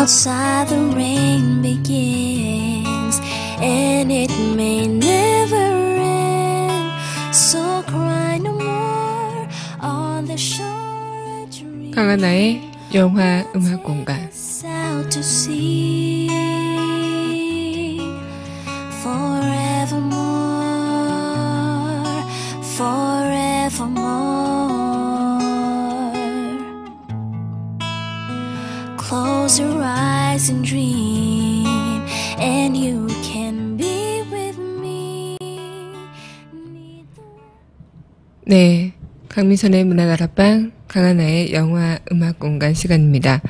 outside the rain begins, and it may never end. So cry no more on the shore. 강하나의 영화 음악 공간. Out to sea forevermore, forevermore. Close your eyes and dream, and you can be with me. 네, 강민선의 문화다락방, 강하나의 영화 음악 공간 시간입니다.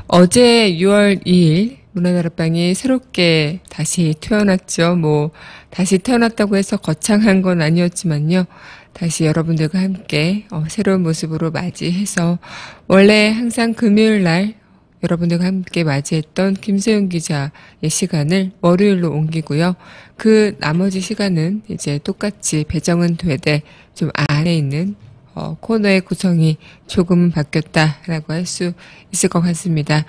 어제 6월 2일 문화다락방이 새롭게 다시 태어났죠. 다시 태어났다고 해서 거창한 건 아니었지만요. 다시 여러분들과 함께 새로운 모습으로 맞이해서 원래 항상 금요일 날 여러분들과 함께 맞이했던 김세윤 기자의 시간을 월요일로 옮기고요. 그 나머지 시간은 이제 똑같이 배정은 되되 좀 안에 있는 코너의 구성이 조금은 바뀌었다라고 할 수 있을 것 같습니다.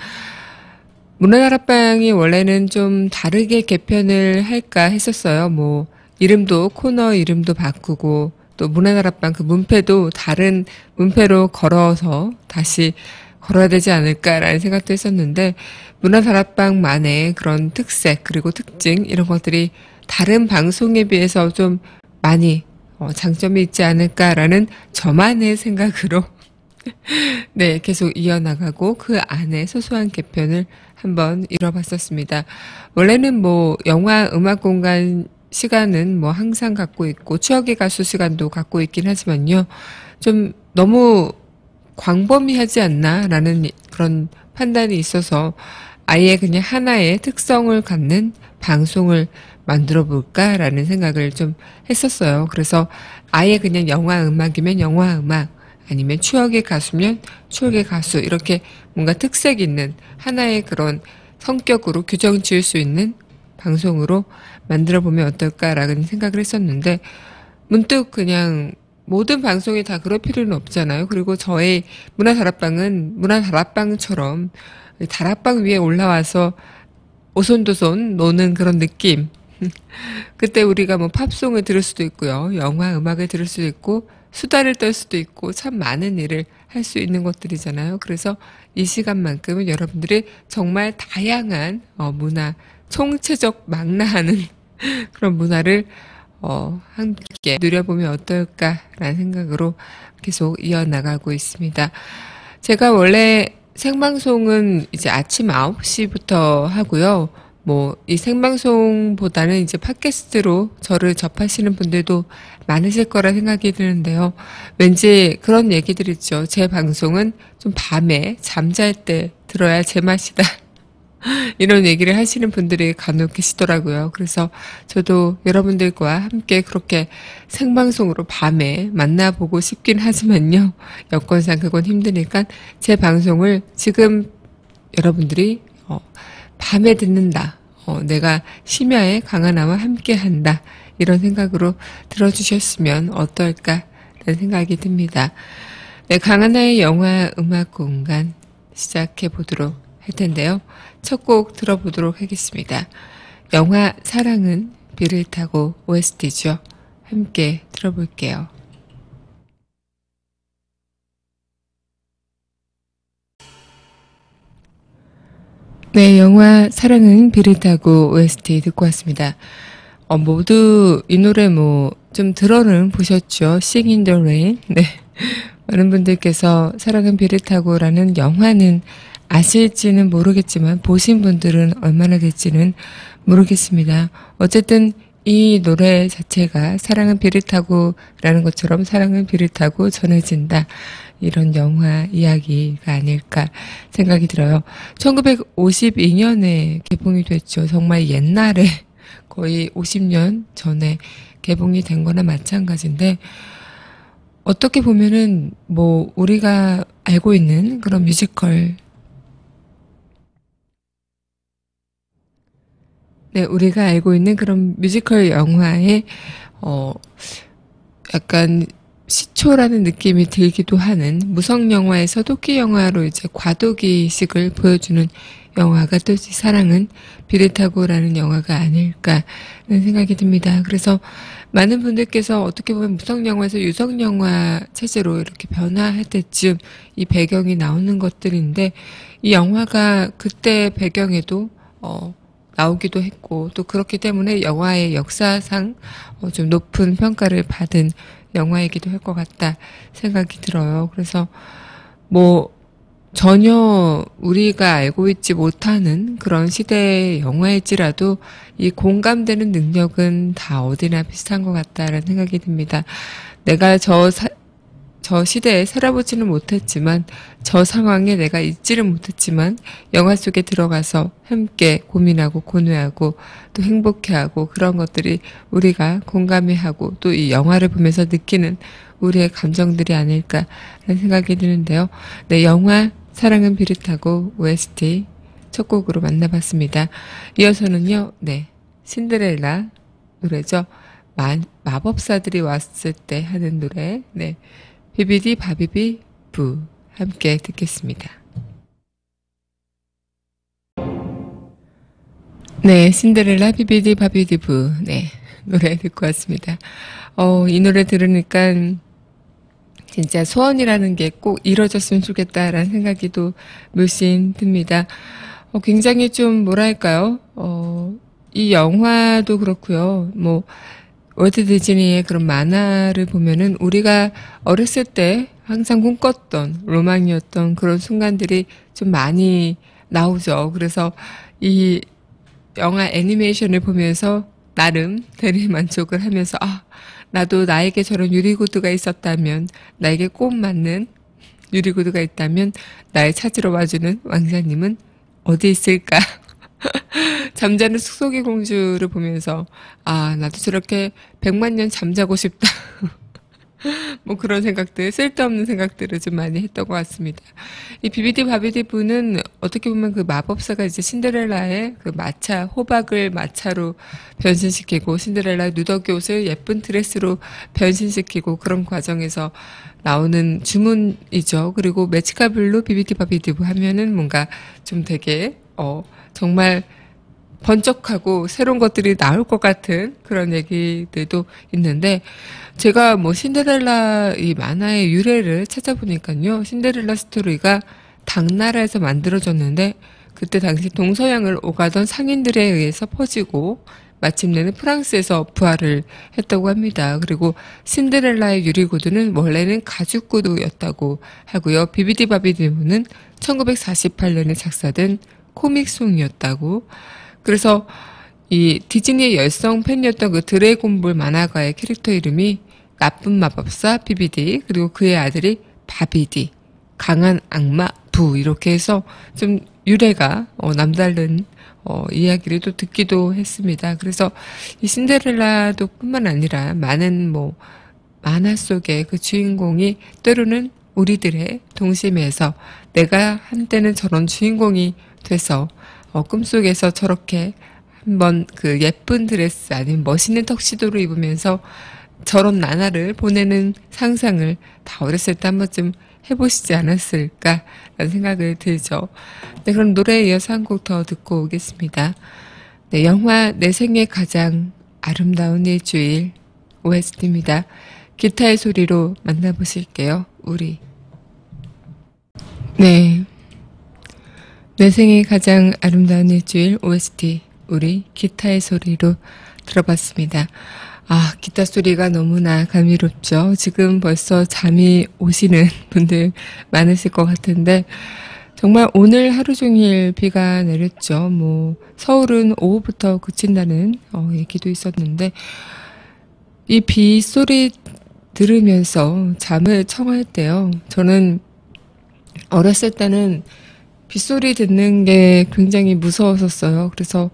문화다락방이 원래는 좀 다르게 개편을 할까 했었어요. 이름도, 코너 이름도 바꾸고, 또 문화다락방 그 문패도 다른 문패로 걸어서 다시 걸어야 되지 않을까라는 생각도 했었는데, 문화다락방만의 그런 특색, 그리고 특징, 이런 것들이 다른 방송에 비해서 좀 많이 장점이 있지 않을까라는 저만의 생각으로 네, 계속 이어나가고 그 안에 소소한 개편을 한번 이뤄봤었습니다. 원래는 영화 음악 공간 시간은 항상 갖고 있고 추억의 가수 시간도 갖고 있긴 하지만요. 좀 너무 광범위하지 않나라는 그런 판단이 있어서 아예 그냥 하나의 특성을 갖는 방송을 만들어 볼까라는 생각을 좀 했었어요. 그래서 아예 그냥 영화 음악이면 영화 음악, 아니면 추억의 가수면 추억의 가수, 이렇게 뭔가 특색 있는 하나의 그런 성격으로 규정 지을 수 있는 방송으로 만들어 보면 어떨까라는 생각을 했었는데, 문득 그냥 모든 방송이 다 그럴 필요는 없잖아요. 그리고 저의 문화다락방은 문화다락방처럼 다락방 위에 올라와서 오손도손 노는 그런 느낌. 그때 우리가 팝송을 들을 수도 있고요. 영화 음악을 들을 수도 있고, 수다를 떨 수도 있고, 참 많은 일을 할 수 있는 것들이잖아요. 그래서 이 시간만큼은 여러분들이 정말 다양한 문화, 총체적 망라하는 그런 문화를 함께 누려보면 어떨까라는 생각으로 계속 이어나가고 있습니다. 제가 원래 생방송은 이제 아침 9시부터 하고요. 이 생방송보다는 이제 팟캐스트로 저를 접하시는 분들도 많으실 거라 생각이 드는데요. 왠지 그런 얘기들 있죠. 제 방송은 좀 밤에 잠잘 때 들어야 제맛이다. 이런 얘기를 하시는 분들이 간혹 계시더라고요. 그래서 저도 여러분들과 함께 그렇게 생방송으로 밤에 만나보고 싶긴 하지만요. 여건상 그건 힘드니까 제 방송을 지금 여러분들이 밤에 듣는다. 내가 심야에 강하나와 함께 한다. 이런 생각으로 들어주셨으면 어떨까라는 생각이 듭니다. 네, 강하나의 영화 음악 공간 시작해 보도록 할 텐데요. 첫 곡 들어보도록 하겠습니다. 영화 사랑은 비를 타고 OST죠. 함께 들어볼게요. 네, 영화 사랑은 비를 타고 OST 듣고 왔습니다. 모두 이 노래 좀 들어는 보셨죠? Sing in the Rain. 네. 많은 분들께서 사랑은 비를 타고라는 영화는 아실지는 모르겠지만 보신 분들은 얼마나 될지는 모르겠습니다. 어쨌든 이 노래 자체가 사랑은 비를 타고라는 것처럼 사랑은 비를 타고 전해진다. 이런 영화 이야기가 아닐까 생각이 들어요. 1952년에 개봉이 됐죠. 정말 옛날에 거의 50년 전에 개봉이 된 거나 마찬가지인데, 어떻게 보면은 우리가 알고 있는 그런 뮤지컬, 네, 우리가 알고 있는 그런 뮤지컬 영화의 약간 시초라는 느낌이 들기도 하는 무성 영화에서 도끼 영화로 이제 과도기식을 보여주는 영화가 또 이 사랑은 비릿하고라는 영화가 아닐까라는 생각이 듭니다. 그래서 많은 분들께서 어떻게 보면 무성 영화에서 유성 영화 체제로 이렇게 변화할 때쯤 이 배경이 나오는 것들인데 이 영화가 그때 배경에도 나오기도 했고 또 그렇기 때문에 영화의 역사상 좀 높은 평가를 받은 영화이기도 할 것 같다 생각이 들어요. 그래서 뭐 전혀 우리가 알고 있지 못하는 그런 시대의 영화일지라도 이 공감되는 능력은 다 어디나 비슷한 것 같다라는 생각이 듭니다. 내가 저 시대에 살아보지는 못했지만 저 상황에 내가 있지를 못했지만 영화 속에 들어가서 함께 고민하고 고뇌하고 또 행복해하고 그런 것들이 우리가 공감해하고 또 이 영화를 보면서 느끼는 우리의 감정들이 아닐까라는 생각이 드는데요. 네, 영화 사랑은 비릿하고 OST 첫 곡으로 만나봤습니다. 이어서는요, 네, 신데렐라 노래죠. 마법사들이 왔을 때 하는 노래, 네, 비비디 바비비 부 함께 듣겠습니다. 네, 신데렐라 비비디 바비디 부 네, 노래 듣고 왔습니다. 이 노래 들으니까 진짜 소원이라는 게 꼭 이뤄졌으면 좋겠다라는 생각이 또 물씬 듭니다. 굉장히 좀 뭐랄까요? 이 영화도 그렇고요. 뭐 월트 디즈니의 그런 만화를 보면은 우리가 어렸을 때 항상 꿈꿨던 로망이었던 그런 순간들이 좀 많이 나오죠. 그래서 이 영화 애니메이션을 보면서 나름 대리만족을 하면서 나도 나에게 저런 유리구두가 있었다면, 나에게 꼭 맞는 유리구두가 있다면 나를 찾으러 와주는 왕자님은 어디 있을까? 잠자는 숲속의 공주를 보면서 나도 저렇게 100만 년 잠자고 싶다. 뭐 그런 생각들, 쓸데없는 생각들을 좀 많이 했던 것 같습니다. 이 비비디 바비디 부는 어떻게 보면 그 마법사가 이제 신데렐라의 그 마차, 호박을 마차로 변신시키고 신데렐라의 누더기 옷을 예쁜 드레스로 변신시키고 그런 과정에서 나오는 주문이죠. 그리고 매치카 블루 비비디 바비디 부 하면은 뭔가 좀 되게 정말 번쩍하고 새로운 것들이 나올 것 같은 그런 얘기들도 있는데 제가 뭐 신데렐라 이 만화의 유래를 찾아보니까요. 신데렐라 스토리가 당나라에서 만들어졌는데 그때 당시 동서양을 오가던 상인들에 의해서 퍼지고 마침내는 프랑스에서 부활을 했다고 합니다. 그리고 신데렐라의 유리구두는 원래는 가죽구두였다고 하고요. 비비디 바비디부는 1948년에 작사된 코믹송이었다고. 그래서 이 디즈니의 열성 팬이었던 그 드래곤볼 만화가의 캐릭터 이름이 나쁜 마법사 비비디 그리고 그의 아들이 바비디 강한 악마 부 이렇게 해서 좀 유래가 남다른 이야기를 또 듣기도 했습니다. 그래서 이 신데렐라도 뿐만 아니라 많은 뭐 만화 속의 그 주인공이 때로는 우리들의 동심에서 내가 한때는 저런 주인공이 돼서 꿈속에서 저렇게 한번 그 예쁜 드레스 아니면 멋있는 턱시도를 입으면서 저런 나날을 보내는 상상을 다 어렸을 때 한 번쯤 해보시지 않았을까라는 생각을 들죠. 네, 그럼 노래에 이어서 한 곡 더 듣고 오겠습니다. 네, 영화 내 생애 가장 아름다운 일주일 OST입니다. 기타의 소리로 만나보실게요. 우리. 네. 내 생애 가장 아름다운 일주일 OST 우리 기타의 소리로 들어봤습니다. 기타 소리가 너무나 감미롭죠. 지금 벌써 잠이 오시는 분들 많으실 것 같은데 정말 오늘 하루 종일 비가 내렸죠. 뭐 서울은 오후부터 그친다는 얘기도 있었는데 이 비 소리 들으면서 잠을 청할 때요. 저는 어렸을 때는 빗소리 듣는 게 굉장히 무서웠었어요. 그래서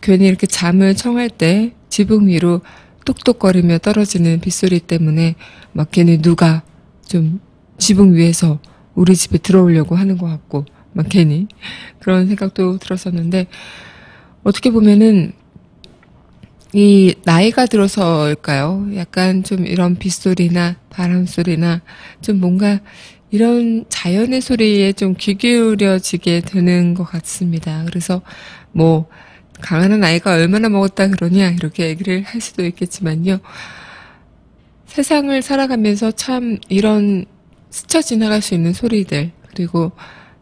괜히 이렇게 잠을 청할 때 지붕 위로 똑똑거리며 떨어지는 빗소리 때문에 막 괜히 누가 좀 지붕 위에서 우리 집에 들어오려고 하는 것 같고 막 괜히 그런 생각도 들었었는데 어떻게 보면은 이 나이가 들어서일까요? 약간 좀 이런 빗소리나 바람소리나 좀 뭔가 이런 자연의 소리에 좀 귀 기울여지게 되는 것 같습니다. 그래서 뭐 강하는 아이가 얼마나 먹었다 그러냐 이렇게 얘기를 할 수도 있겠지만요. 세상을 살아가면서 참 이런 스쳐 지나갈 수 있는 소리들, 그리고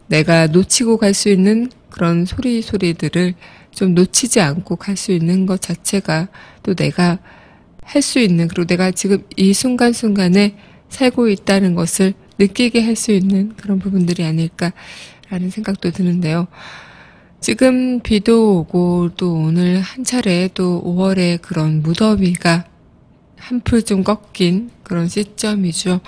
내가 놓치고 갈 수 있는 그런 소리들을 좀 놓치지 않고 갈 수 있는 것 자체가 또 내가 할 수 있는, 그리고 내가 지금 이 순간순간에 살고 있다는 것을 느끼게 할 수 있는 그런 부분들이 아닐까라는 생각도 드는데요. 지금 비도 오고 또 오늘 한 차례 또 5월에 그런 무더위가 한풀 좀 꺾인 그런 시점이죠.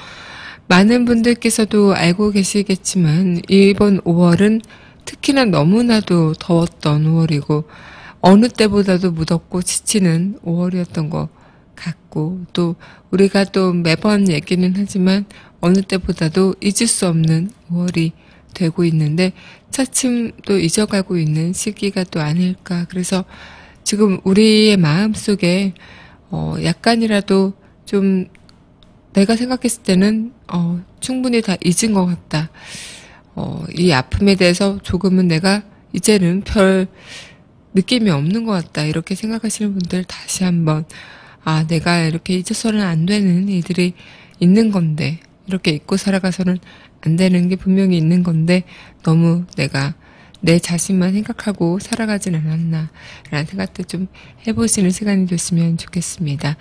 많은 분들께서도 알고 계시겠지만 이번 5월은 특히나 너무나도 더웠던 5월이고 어느 때보다도 무덥고 지치는 5월이었던 것 같고, 또 우리가 또 매번 얘기는 하지만 어느 때보다도 잊을 수 없는 5월이 되고 있는데 차츰 또 잊어가고 있는 시기가 또 아닐까. 그래서 지금 우리의 마음속에 약간이라도 좀 내가 생각했을 때는 충분히 다 잊은 것 같다. 이 아픔에 대해서 조금은 내가 이제는 별 느낌이 없는 것 같다. 이렇게 생각하시는 분들 다시 한번 내가 이렇게 잊어서는 안 되는 일들이 있는 건데, 이렇게 잊고 살아가서는 안 되는 게 분명히 있는 건데 너무 내가 내 자신만 생각하고 살아가진 않았나 라는 생각도 좀 해보시는 시간이 됐으면 좋겠습니다.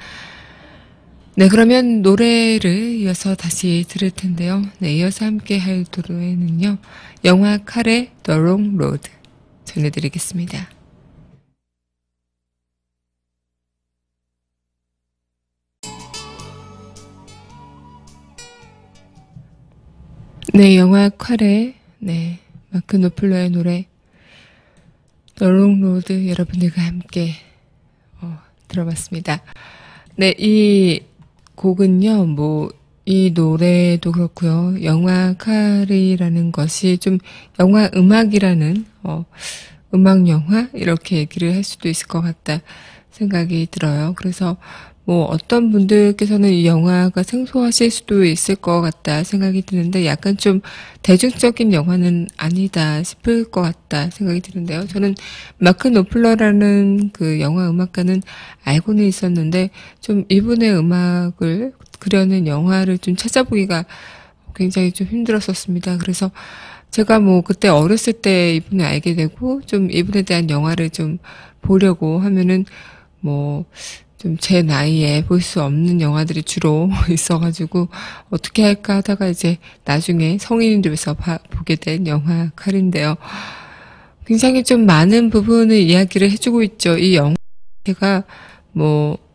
네, 그러면 노래를 이어서 다시 들을 텐데요. 네, 이어서 함께 할 노래는요, 영화 칼의 The Long Road 전해드리겠습니다. 네, 영화 칼의 마크 노플러의 노래 The Long Road 여러분들과 함께 들어봤습니다. 네, 이 곡은요, 이 노래도 그렇고요. 영화 칼이라는 것이 좀 영화 음악이라는 음악 영화 이렇게 얘기를 할 수도 있을 것 같다 생각이 들어요. 그래서 어떤 분들께서는 이 영화가 생소하실 수도 있을 것 같다 생각이 드는데 약간 좀 대중적인 영화는 아니다 싶을 것 같다 생각이 드는데요. 저는 마크 노플러라는 그 영화 음악가는 알고는 있었는데 좀 이분의 음악을 그려낸 영화를 좀 찾아보기가 굉장히 좀 힘들었었습니다. 그래서 제가 그때 어렸을 때 이분을 알게 되고 좀 이분에 대한 영화를 좀 보려고 하면은 좀 제 나이에 볼 수 없는 영화들이 주로 있어가지고 어떻게 할까 하다가 이제 나중에 성인이 돼서 보게 된 영화 칼인데요. 굉장히 좀 많은 부분을 이야기를 해주고 있죠. 이 영화가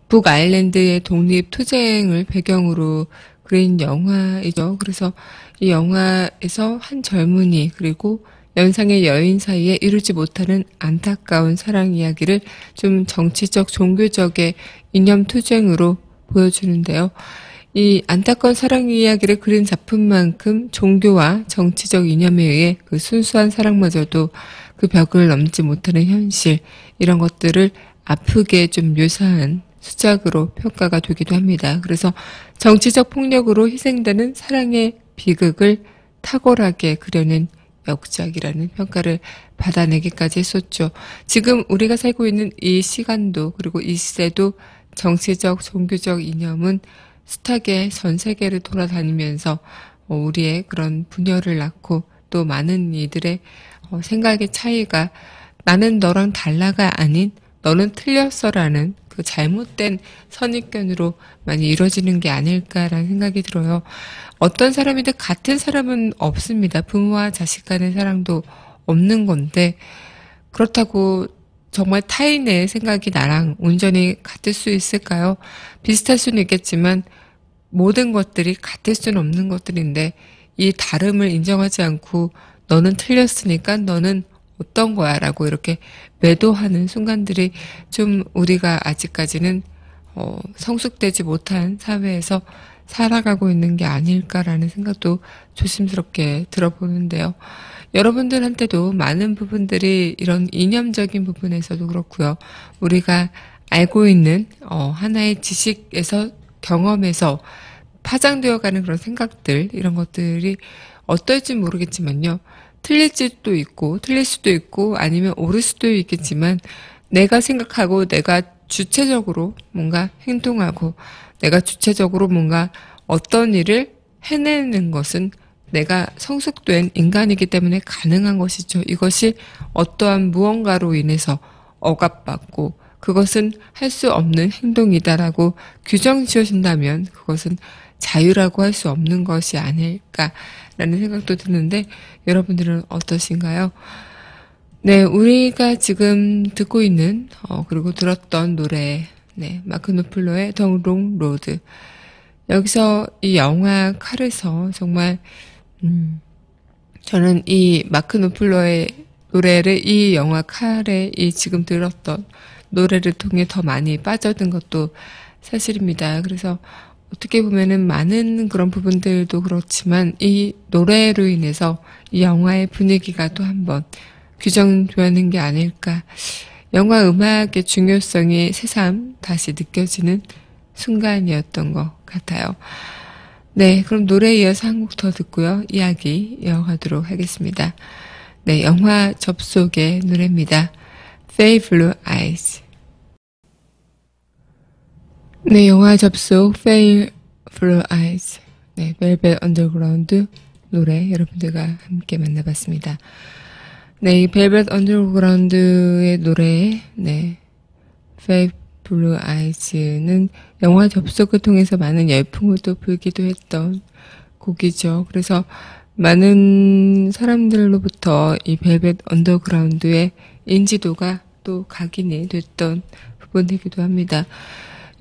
북아일랜드의 독립 투쟁을 배경으로 그린 영화이죠. 그래서 이 영화에서 한 젊은이 그리고 연상의 여인 사이에 이루지 못하는 안타까운 사랑 이야기를 좀 정치적, 종교적의 이념 투쟁으로 보여주는데요. 이 안타까운 사랑 이야기를 그린 작품만큼 종교와 정치적 이념에 의해 그 순수한 사랑마저도 그 벽을 넘지 못하는 현실, 이런 것들을 아프게 좀 묘사한 수작으로 평가가 되기도 합니다. 그래서 정치적 폭력으로 희생되는 사랑의 비극을 탁월하게 그려낸 역작이라는 평가를 받아내기까지 했었죠. 지금 우리가 살고 있는 이 시간도 그리고 이 시대도 정치적, 종교적 이념은 숱하게 전 세계를 돌아다니면서 우리의 그런 분열을 낳고 또 많은 이들의 생각의 차이가 나는 너랑 달라가 아닌 너는 틀렸어라는 그 잘못된 선입견으로 많이 이루어지는 게 아닐까라는 생각이 들어요. 어떤 사람이든 같은 사람은 없습니다. 부모와 자식 간의 사랑도 없는 건데 그렇다고 정말 타인의 생각이 나랑 온전히 같을 수 있을까요? 비슷할 수는 있겠지만 모든 것들이 같을 수는 없는 것들인데 이 다름을 인정하지 않고 너는 틀렸으니까 너는 어떤 거야 라고 이렇게 매도하는 순간들이 좀 우리가 아직까지는 성숙되지 못한 사회에서 살아가고 있는 게 아닐까라는 생각도 조심스럽게 들어보는데요. 여러분들한테도 많은 부분들이 이런 이념적인 부분에서도 그렇고요. 우리가 알고 있는 하나의 지식에서 경험에서 파장되어가는 그런 생각들 이런 것들이 어떨지 모르겠지만요. 틀릴 수도 있고 아니면 옳을 수도 있겠지만 내가 생각하고 내가 주체적으로 뭔가 행동하고 내가 주체적으로 뭔가 어떤 일을 해내는 것은 내가 성숙된 인간이기 때문에 가능한 것이죠. 이것이 어떠한 무언가로 인해서 억압받고 그것은 할 수 없는 행동이다라고 규정 지어진다면 그것은 자유라고 할 수 없는 것이 아닐까라는 생각도 드는데 여러분들은 어떠신가요? 네, 우리가 지금 듣고 있는 그리고 들었던 노래 마크 노플러의 더 롱 로드. 여기서 이 영화 칼에서 정말 저는 이 마크 노플러의 노래를 이 영화 칼에 이 지금 들었던 노래를 통해 더 많이 빠져든 것도 사실입니다. 그래서 어떻게 보면은 많은 그런 부분들도 그렇지만 이 노래로 인해서 이 영화의 분위기가 또 한번 규정되는 게 아닐까. 영화 음악의 중요성이 새삼 다시 느껴지는 순간이었던 것 같아요. 네, 그럼 노래에 이어서 한 곡 더 듣고요. 이야기 이어가도록 하겠습니다. 네, 영화 접속의 노래입니다. Fay Blue Eyes. 네, 영화 접속 Fay Blue Eyes. 네, 벨벳 언더그라운드 노래 여러분들과 함께 만나봤습니다. 네, 이 벨벳 언더그라운드의 노래, Fay Blue Eyes는 영화 접속을 통해서 많은 열풍을 또 불기도 했던 곡이죠. 그래서 많은 사람들로부터 이 벨벳 언더그라운드의 인지도가 또 각인이 됐던 부분이기도 합니다.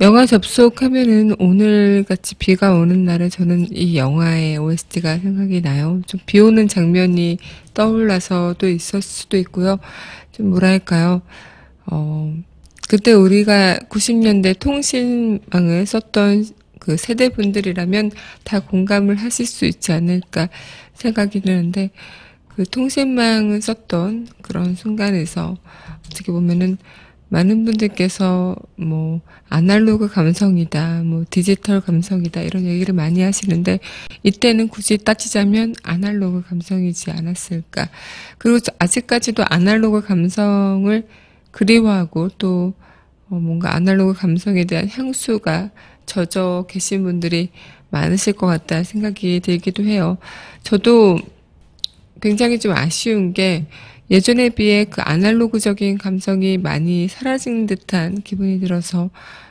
영화 접속하면은 오늘같이 비가 오는 날에 저는 이 영화의 OST가 생각이 나요. 좀 비 오는 장면이 떠올라서도 있을 수도 있고요. 좀 뭐랄까요. 그때 우리가 90년대 통신망을 썼던 그 세대분들이라면 다 공감을 하실 수 있지 않을까 생각이 드는데 그 통신망을 썼던 그런 순간에서 어떻게 보면은 많은 분들께서 뭐 아날로그 감성이다, 뭐 디지털 감성이다 이런 얘기를 많이 하시는데 이때는 굳이 따지자면 아날로그 감성이지 않았을까. 그리고 아직까지도 아날로그 감성을 그리워하고 또 뭔가 아날로그 감성에 대한 향수가 젖어 계신 분들이 많으실 것 같다 생각이 들기도 해요. 저도 굉장히 좀 아쉬운 게 예전에 비해 그 아날로그적인 감성이 많이 사라진 듯한 기분이 들어서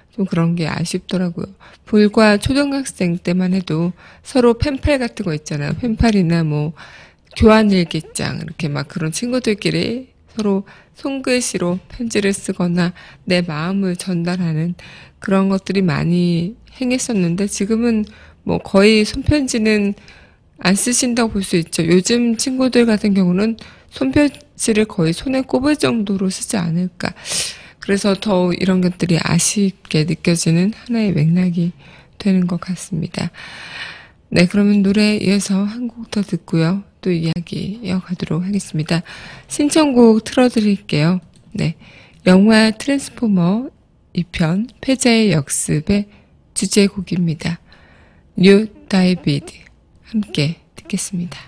좀 그런 게 아쉽더라고요. 불과 초등학생 때만 해도 서로 펜팔 같은 거 있잖아요. 펜팔이나 뭐 교환일기장 이렇게 막 그런 친구들끼리 서로 손글씨로 편지를 쓰거나 내 마음을 전달하는 그런 것들이 많이 행했었는데 지금은 뭐 거의 손편지는 안 쓰신다고 볼 수 있죠. 요즘 친구들 같은 경우는 손편지를 거의 손에 꼽을 정도로 쓰지 않을까. 그래서 더 이런 것들이 아쉽게 느껴지는 하나의 맥락이 되는 것 같습니다. 네, 그러면 노래 이어서 한 곡 더 듣고요. 또 이야기 이어가도록 하겠습니다. 신청곡 틀어드릴게요. 네, 영화 트랜스포머 2편 패자의 역습의 주제곡입니다. 뉴 다이비드 함께 듣겠습니다.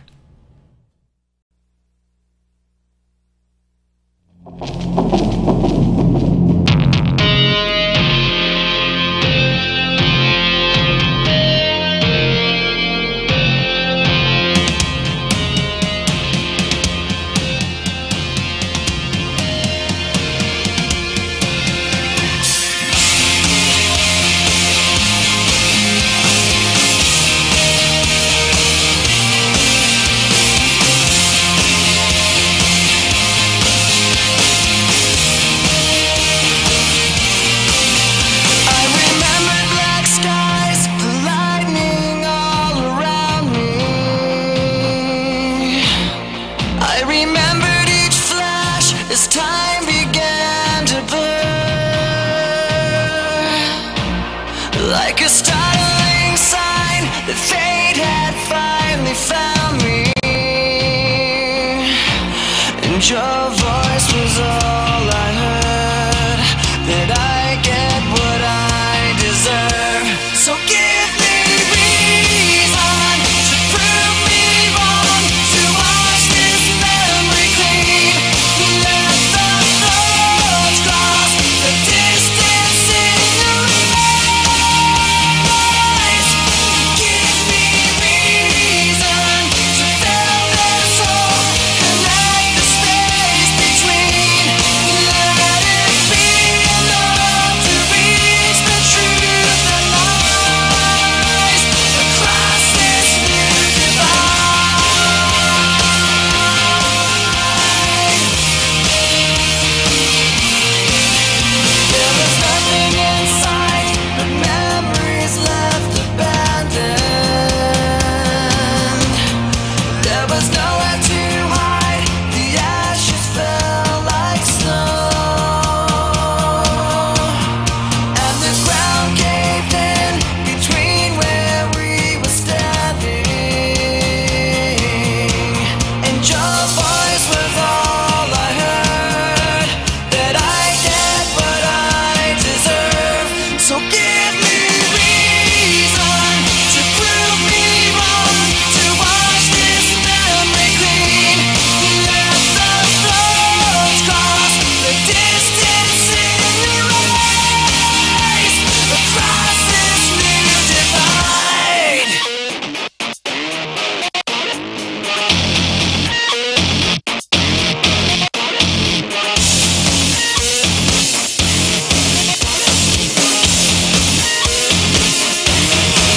Like a startling sign that fate had finally found me, and your voice was all I heard, that I So give me reason to prove me wrong, to wash this memory clean. Let the thoughts cross the distance in your eyes. Give me reason to fill this hole, connect the space between. Let it be enough to reach the truth that lies across this new divide. There was nothing in sight but memories left abandoned. There was nowhere to hide, the ashes fell like snow, and the ground caved in between where we were standing. And your voice was all I heard, that I get what I deserve. So give me reason to prove me wrong, to wash this memory clean. Let the thoughts cross the distance in your eyes across this new divide.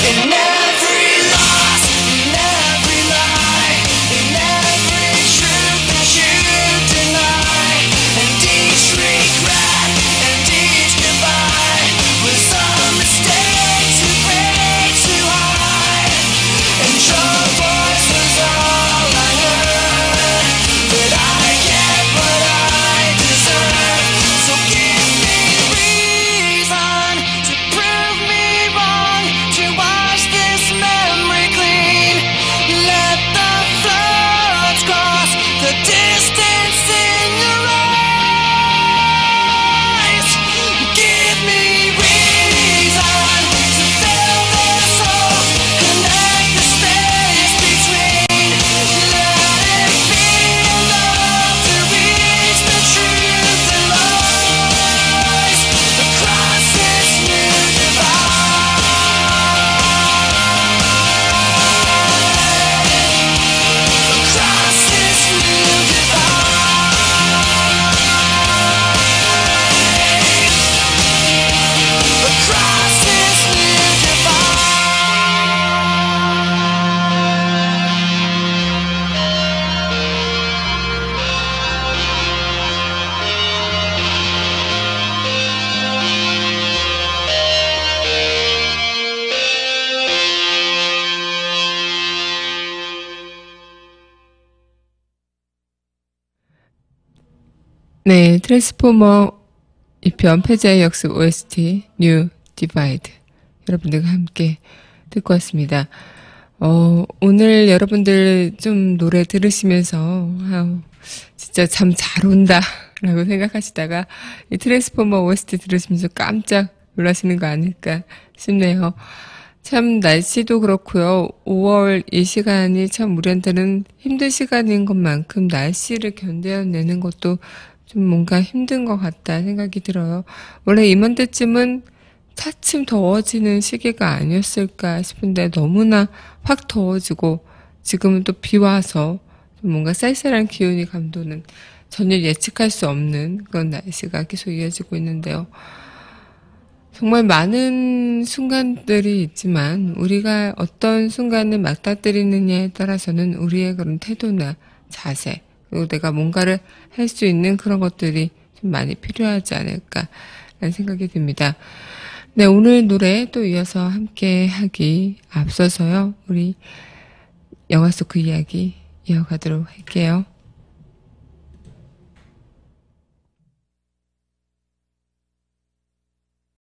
In every loss, in every lie, in every truth that you deny, and each regret and each goodbye was a mistake to break too high. And your voice was all I heard, that I get what I deserve. So give me reason to prove me wrong, to wash this memory clean. Let the floods cross the distance in your eyes. Give me reason to fill this hole, connect the space between. Let it be enough to reach the truth that lies across this new divide. Across this new divide. Across this new divide. 네, 트랜스포머 2편 패자의 역습 OST 뉴 디바이드 여러분들과 함께 듣고 왔습니다. 오늘 여러분들 좀 노래 들으시면서 진짜 잠 잘 온다 라고 생각하시다가 이 트랜스포머 OST 들으시면서 깜짝 놀라시는 거 아닐까 싶네요. 참 날씨도 그렇고요. 5월 이 시간이 참 우리한테는 힘든 시간인 것만큼 날씨를 견뎌내는 것도 좀 뭔가 힘든 것 같다 생각이 들어요. 원래 이맘때쯤은 차츰 더워지는 시기가 아니었을까 싶은데 너무나 확 더워지고 지금은 또 비 와서 좀 뭔가 쌀쌀한 기온이 감도는 전혀 예측할 수 없는 그런 날씨가 계속 이어지고 있는데요. 정말 많은 순간들이 있지만 우리가 어떤 순간을 맞닥뜨리느냐에 따라서는 우리의 그런 태도나 자세 그리고 내가 뭔가를 할 수 있는 그런 것들이 좀 많이 필요하지 않을까라는 생각이 듭니다. 네, 오늘 노래 또 이어서 함께 하기 앞서서요. 우리 영화 속 그 이야기 이어가도록 할게요.